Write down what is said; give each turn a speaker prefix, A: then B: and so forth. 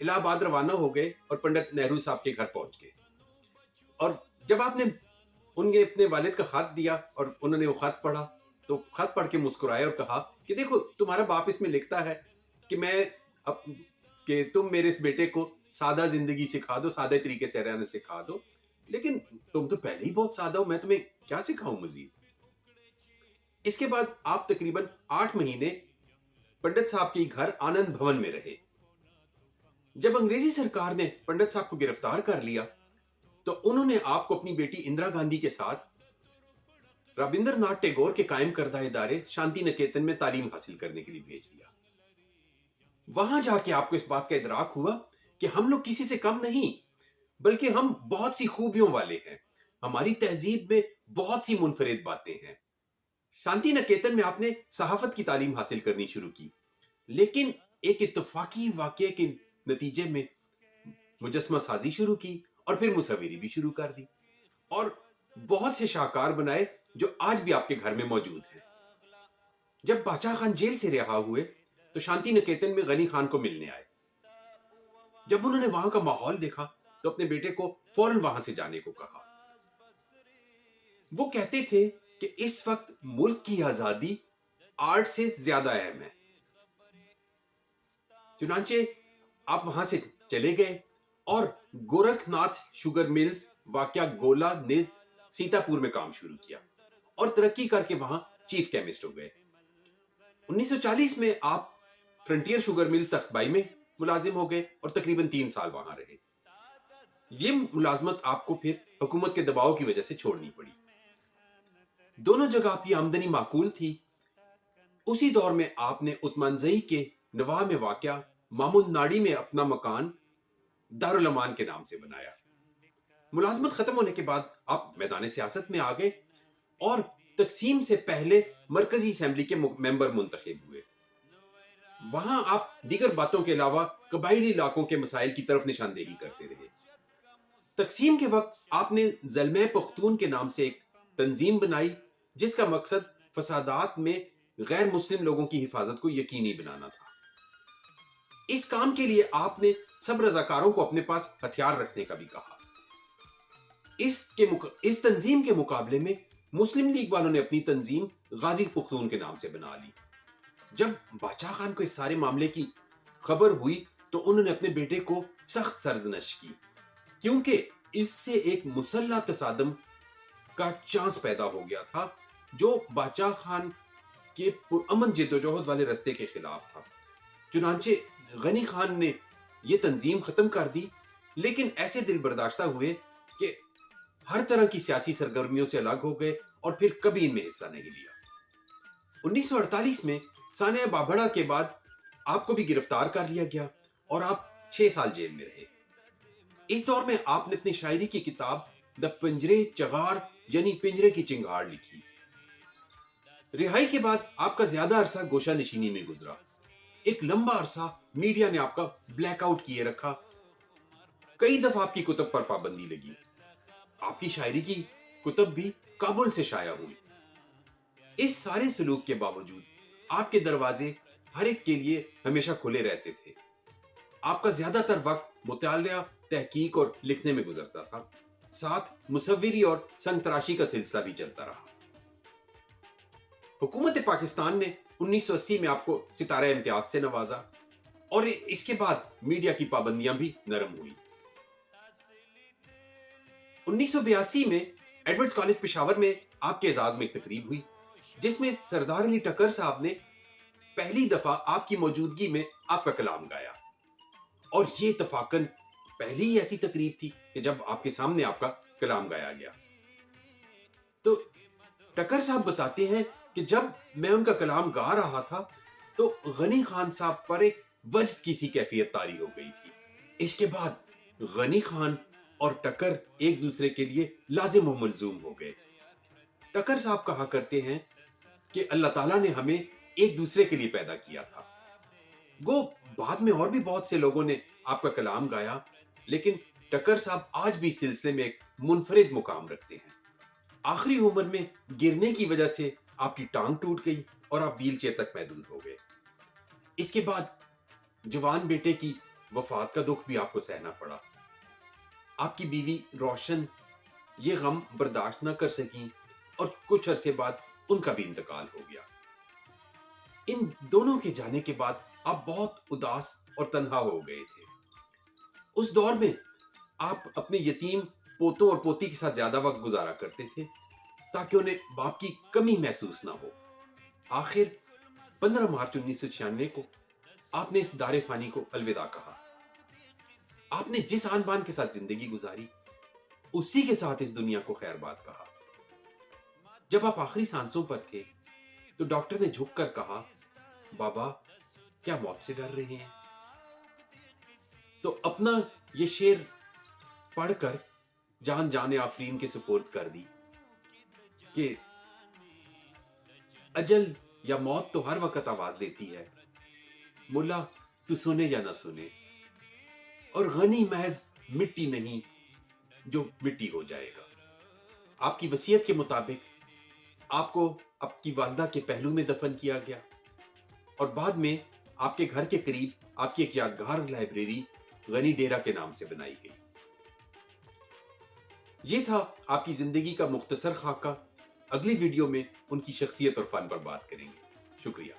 A: الہ آباد روانہ ہو گئے اور پنڈت نہرو صاحب کے گھر پہنچ گئے. اور جب آپ نے انہیں اپنے والد کا خط دیا اور انہوں نے وہ خط پڑھا تو خط پڑھ کے مسکرائے اور کہا کہ دیکھو تمہارا باپ اس میں لکھتا ہے کہ کہ تم میرے اس بیٹے کو سادہ زندگی سکھا دو, سادہ طریقے سے رہنا سکھا دو, لیکن تم تو پہلے ہی بہت سادہ ہو, میں تمہیں کیا سکھاؤں مزید. اس کے بعد آپ تقریباً 8 مہینے پنڈت صاحب کے گھر آنند بھون میں رہے. جب انگریزی سرکار نے پنڈت صاحب کو گرفتار کر لیا تو انہوں نے آپ کو اپنی بیٹی اندرا گاندھی کے ساتھ رابندر ناتھ ٹیگور کے قائم کردہ ادارے شانتی نکیتن میں تعلیم حاصل کرنے کے لیے بھیج دیا. وہاں جا کے آپ کو اس بات کا ادراک ہوا کہ ہم لوگ کسی سے کم نہیں بلکہ ہم بہت سی خوبیوں والے ہیں, ہماری تہذیب میں بہت سی منفرد باتیں ہیں. شانتی نکیتن میں آپ نے صحافت کی تعلیم حاصل کرنی شروع کی, لیکن ایک اتفاقی واقعے کے نتیجے میں مجسمہ سازی شروع کی اور پھر مصوری بھی شروع کر دی اور بہت سے شاہکار بنائے جو آج بھی آپ کے گھر میں موجود ہیں. جب باچا خان جیل سے رہا ہوئے تو شانتی نکیتن میں غنی خان کو ملنے آئے. جب انہوں نے وہاں کا ماحول دیکھا تو اپنے بیٹے کو فوراً وہاں سے جانے کو کہا. وہ کہتے تھے کہ اس وقت ملک کی آزادی آرٹ سے زیادہ اہم ہے. چنانچہ آپ وہاں سے چلے گئے اور گورکھ ناتھ شوگر ملز واقعہ گولا نزد سیتا پور میں کام شروع کیا اور ترقی کر کے وہاں چیف کیمسٹ ہو گئے. 1940 میں آپ فرنٹیئر شوگر ملز تختبائی میں ملازم ہو گئے اور تقریباً 3 سال وہاں رہے. یہ ملازمت آپ کو پھر حکومت کے دباؤ کی وجہ سے چھوڑنی پڑی. دونوں جگہ آپ کی آمدنی معقول تھی. اسی دور میں آپ نے اتمانزئی کے نواح میں واقع مامون ناڑی میں اپنا مکان دارالامان کے نام سے بنایا. ملازمت ختم ہونے کے بعد آپ میدان سیاست میں آ گئے اور تقسیم سے پہلے مرکزی اسمبلی کے ممبر منتخب ہوئے. وہاں آپ دیگر باتوں کے علاوہ قبائلی علاقوں کے مسائل کی طرف نشاندہی کرتے رہے. تقسیم کے وقت آپ نے زلمہ پختون کے نام سے ایک تنظیم بنائی جس کا مقصد فسادات میں غیر مسلم لوگوں کی حفاظت کو یقینی بنانا تھا. اس کام کے لیے آپ نے سب رضاکاروں کو اپنے پاس ہتھیار رکھنے کا بھی کہا. اس تنظیم کے مقابلے میں مسلم لیگ والوں نے اپنی تنظیم غازی پختون کے نام سے بنا لی. جب باچا خان کو اس سارے معاملے کی خبر ہوئی تو انہوں نے اپنے بیٹے کو سخت سرزنش کی کیونکہ اس سے ایک مسلح تصادم کا چانس پیدا ہو گیا تھا جو باچا خان کے پرامن جدوجہد والے رستے کے خلاف تھا. چنانچہ غنی خان نے یہ تنظیم ختم کر دی لیکن ایسے دل برداشتہ ہوئے کہ ہر طرح کی سیاسی سرگرمیوں سے الگ ہو گئے اور پھر کبھی ان میں حصہ نہیں لیا. 1948 میں سانحہ بابھڑا کے بعد آپ کو بھی گرفتار کر لیا گیا اور آپ 6 سال جیل میں رہے. اس دور میں آپ نے اپنی شاعری کی کتاب دا پنجرے چغار یعنی پنجرے کی چنگھاڑ لکھی. رہائی کے بعد آپ کا زیادہ عرصہ گوشہ نشینی میں گزرا. ایک لمبا عرصہ میڈیا نے آپ کا بلیک آؤٹ کیے رکھا. کئی دفعہ آپ کی کتب پر پابندی لگی. آپ کی شاعری کی کتب بھی کابل سے شائع ہوئی. اس سارے سلوک کے باوجود آپ کے دروازے ہر ایک کے لیے ہمیشہ کھلے رہتے تھے. آپ کا زیادہ تر وقت مطالعہ، تحقیق اور لکھنے میں گزرتا تھا. ساتھ مصوری اور سنگ تراشی کا سلسلہ بھی چلتا رہا. حکومت پاکستان نے 1980 میں آپ کو ستارہ امتیاز سے نوازا اور اس کے بعد میڈیا کی پابندیاں بھی نرم ہوئی. 1982 میں ایڈورڈز کالج پشاور میں آپ کے اعزاز میں ایک تقریب ہوئی جس میں سردار علی ٹکر صاحب نے پہلی دفعہ آپ کی موجودگی میں آپ کا کلام گایا اور یہ اتفاقاً پہلی ہی ایسی تقریب تھی کہ جب آپ کے سامنے آپ کا کلام گایا گیا. تو ٹکر صاحب بتاتے ہیں کہ جب میں ان کا کلام گا رہا تھا تو غنی خان صاحب پر ایک وجد کی سی کیفیت طاری ہو گئی تھی. اس کے بعد غنی خان اور ٹکر ایک دوسرے کے لیے لازم و ملزوم ہو گئے. ٹکر صاحب کہا کرتے ہیں کہ اللہ تعالیٰ نے ہمیں ایک دوسرے کے لیے پیدا کیا تھا. گو بعد میں اور بھی بہت سے لوگوں نے آپ کا کلام گایا لیکن ٹکر صاحب آج بھی اس سلسلے میں ایک منفرد مقام رکھتے ہیں. آخری عمر میں گرنے کی وجہ سے آپ کی ٹانگ ٹوٹ گئی اور آپ ویل چیئر تک محدود ہو گئے. اس کے بعد جوان بیٹے کی وفات کا دکھ بھی آپ کو سہنا پڑا. آپ کی بیوی روشن یہ غم برداشت نہ کر سکیں اور کچھ عرصے بعد ان کا بھی انتقال ہو گیا. ان دونوں کے جانے کے بعد آپ بہت اداس اور تنہا ہو گئے تھے. اس دور میں آپ اپنے یتیم پوتوں اور پوتی کے ساتھ زیادہ وقت گزارا کرتے تھے تاکہ انہیں باپ کی کمی محسوس نہ ہو. آخر 15 مارچ 1996 کو آپ نے اس دار فانی کو الوداع کہا. آپ نے جس آن بان کے ساتھ زندگی گزاری اسی کے ساتھ اس دنیا کو خیر بات کہا. جب آپ آخری سانسوں پر تھے تو ڈاکٹر نے جھک کر کہا، بابا کیا موت سے ڈر رہے ہیں؟ تو اپنا یہ شعر پڑھ کر جان آفرین کے سپرد کر دی کہ اجل یا موت تو ہر وقت آواز دیتی ہے، ملا تو سنے یا نہ سنے، اور غنی محض مٹی نہیں جو مٹی ہو جائے گا. آپ کی وصیت کے مطابق آپ کو آپ کی والدہ کے پہلو میں دفن کیا گیا اور بعد میں آپ کے گھر کے قریب آپ کی ایک یادگار لائبریری غنی ڈیرا کے نام سے بنائی گئی. یہ تھا آپ کی زندگی کا مختصر خاکہ. اگلی ویڈیو میں ان کی شخصیت اور فن پر بات کریں گے. شکریہ.